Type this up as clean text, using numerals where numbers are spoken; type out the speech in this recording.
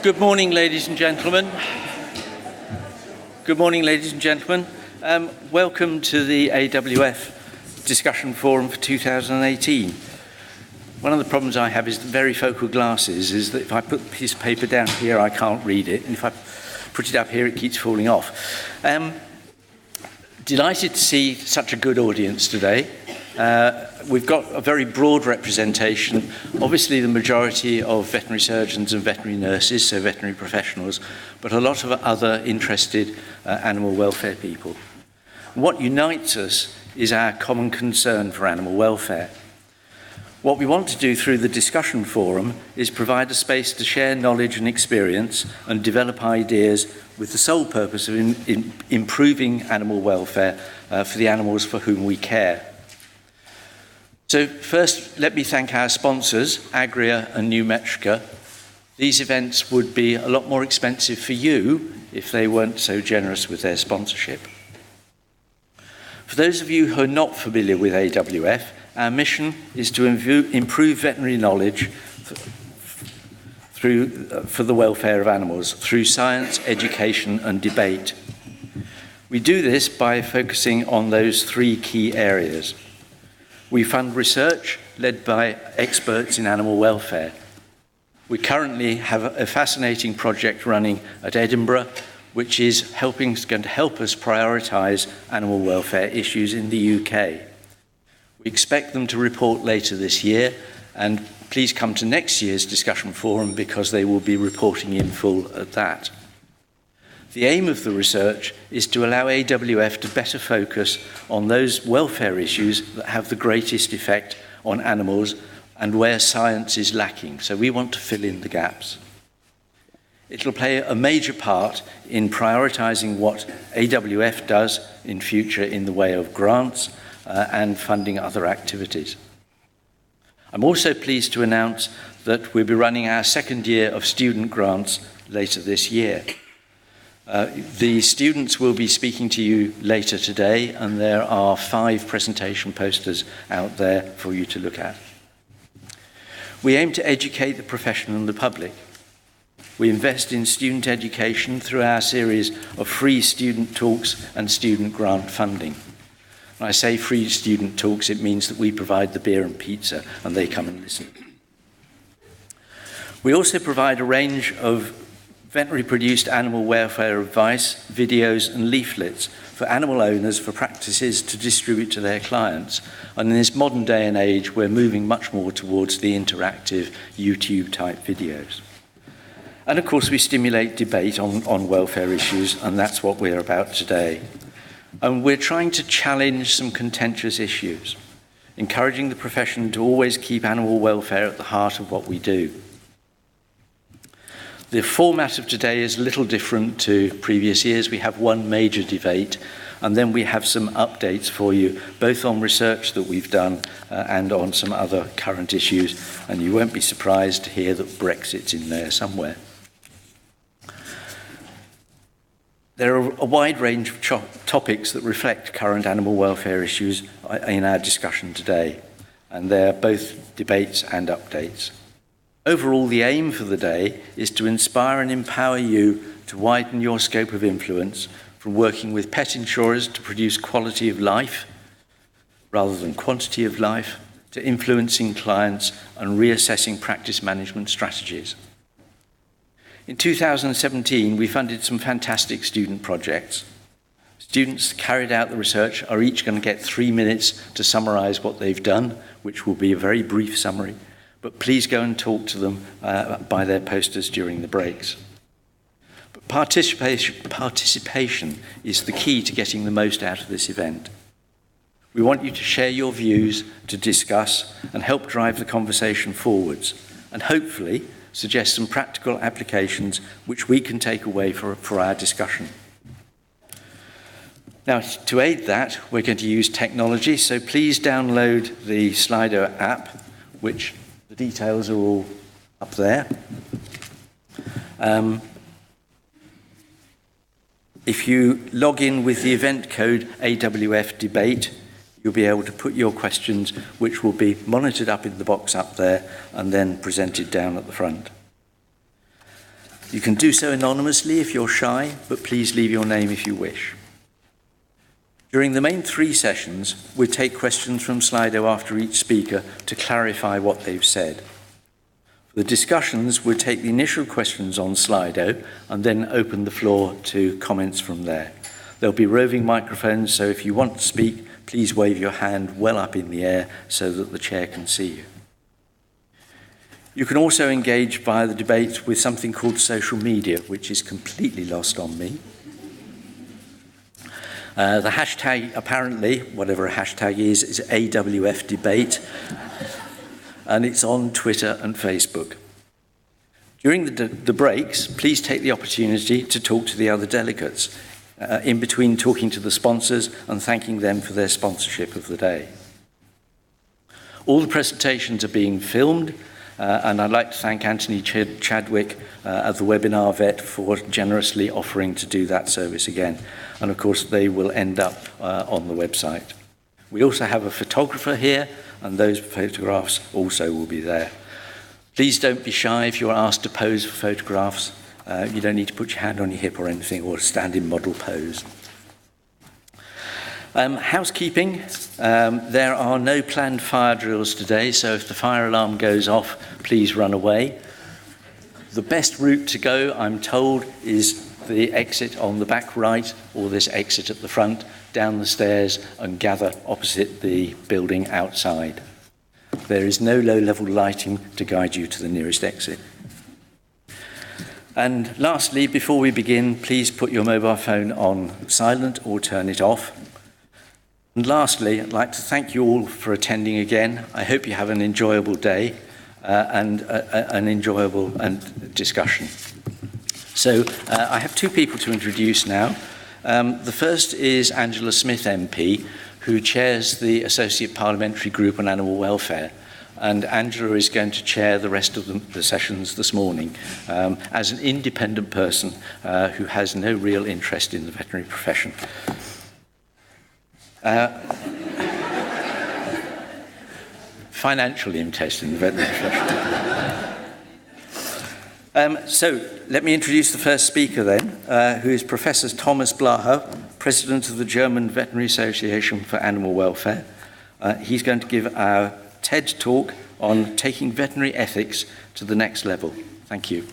Good morning, ladies and gentlemen. Good morning, ladies and gentlemen. Welcome to the AWF Discussion Forum for 2018. One of the problems I have is the very focal glasses is that if I put a piece of paper down here, I can't read it, and if I put it up here, it keeps falling off. Delighted to see such a good audience today. We've got a very broad representation, obviously the majority of veterinary surgeons and veterinary nurses, so veterinary professionals, but a lot of other interested animal welfare people. What unites us is our common concern for animal welfare. What we want to do through the discussion forum is provide a space to share knowledge and experience and develop ideas with the sole purpose of improving animal welfare for the animals for whom we care. So first, let me thank our sponsors, Agria and New Metrica. These events would be a lot more expensive for you if they weren't so generous with their sponsorship. For those of you who are not familiar with AWF, our mission is to improve veterinary knowledge for the welfare of animals through science, education and debate. We do this by focusing on those three key areas. We fund research led by experts in animal welfare. We currently have a fascinating project running at Edinburgh, which is going to help us prioritise animal welfare issues in the UK. We expect them to report later this year, and please come to next year's discussion forum because they will be reporting in full at that. The aim of the research is to allow AWF to better focus on those welfare issues that have the greatest effect on animals and where science is lacking. So we want to fill in the gaps. It will play a major part in prioritising what AWF does in future in the way of grants and funding other activities. I'm also pleased to announce that we'll be running our second year of student grants later this year. The students will be speaking to you later today, and there are 5 presentation posters out there for you to look at. We aim to educate the profession and the public. We invest in student education through our series of free student talks and student grant funding. When I say free student talks, it means that we provide the beer and pizza and they come and listen. We also provide a range of veterinary-produced animal welfare advice, videos and leaflets for animal owners for practices to distribute to their clients. And in this modern day and age, we're moving much more towards the interactive YouTube-type videos. And of course, we stimulate debate on welfare issues, and that's what we're about today. And we're trying to challenge some contentious issues, encouraging the profession to always keep animal welfare at the heart of what we do. The format of today is a little different to previous years. We have one major debate, and then we have some updates for you, both on research that we've done and on some other current issues. And you won't be surprised to hear that Brexit's in there somewhere. There are a wide range of topics that reflect current animal welfare issues in our discussion today, and they're both debates and updates. Overall, the aim for the day is to inspire and empower you to widen your scope of influence from working with pet insurers to produce quality of life rather than quantity of life, to influencing clients and reassessing practice management strategies. In 2017, we funded some fantastic student projects. Students carried out the research are each going to get 3 minutes to summarise what they've done, which will be a very brief summary. But please go and talk to them by their posters during the breaks. But participation is the key to getting the most out of this event. We want you to share your views, to discuss and help drive the conversation forwards, and hopefully suggest some practical applications which we can take away for our discussion. Now, to aid that, we're going to use technology, so please download the Slido app, which the details are all up there. If you log in with the event code AWF debate, you'll be able to put your questions, which will be monitored up in the box up there and then presented down at the front. You can do so anonymously if you're shy, but please leave your name if you wish. During the main 3 sessions, we'll take questions from Slido after each speaker to clarify what they've said. For the discussions, we'll take the initial questions on Slido and then open the floor to comments from there. There'll be roving microphones, so if you want to speak, please wave your hand well up in the air so that the chair can see you. You can also engage via the debate with something called social media, which is completely lost on me. The hashtag, apparently, whatever a hashtag is AWF debate, and it's on Twitter and Facebook. During the breaks, please take the opportunity to talk to the other delegates, in between talking to the sponsors and thanking them for their sponsorship of the day. All the presentations are being filmed, and I'd like to thank Anthony Chadwick at the Webinar Vet for generously offering to do that service again. And of course, they will end up on the website. We also have a photographer here, and those photographs also will be there. Please don't be shy if you're asked to pose for photographs. You don't need to put your hand on your hip or anything, or stand in model pose. Housekeeping, there are no planned fire drills today, so if the fire alarm goes off, please run away. The best route to go, I'm told, is the exit on the back right, or this exit at the front, down the stairs and gather opposite the building outside. There is no low-level lighting to guide you to the nearest exit. And lastly, before we begin, please put your mobile phone on silent or turn it off. And lastly, I'd like to thank you all for attending again. I hope you have an enjoyable day and an enjoyable discussion. So I have 2 people to introduce now. The first is Angela Smith MP, who chairs the Associate Parliamentary Group on Animal Welfare. And Angela is going to chair the rest of the sessions this morning as an independent person who has no real interest in the veterinary profession. Financial interest in the veterinary profession. So let me introduce the first speaker then, who is Professor Thomas Blaha, President of the German Veterinary Association for Animal Welfare. He's going to give our TED talk on taking veterinary ethics to the next level. Thank you.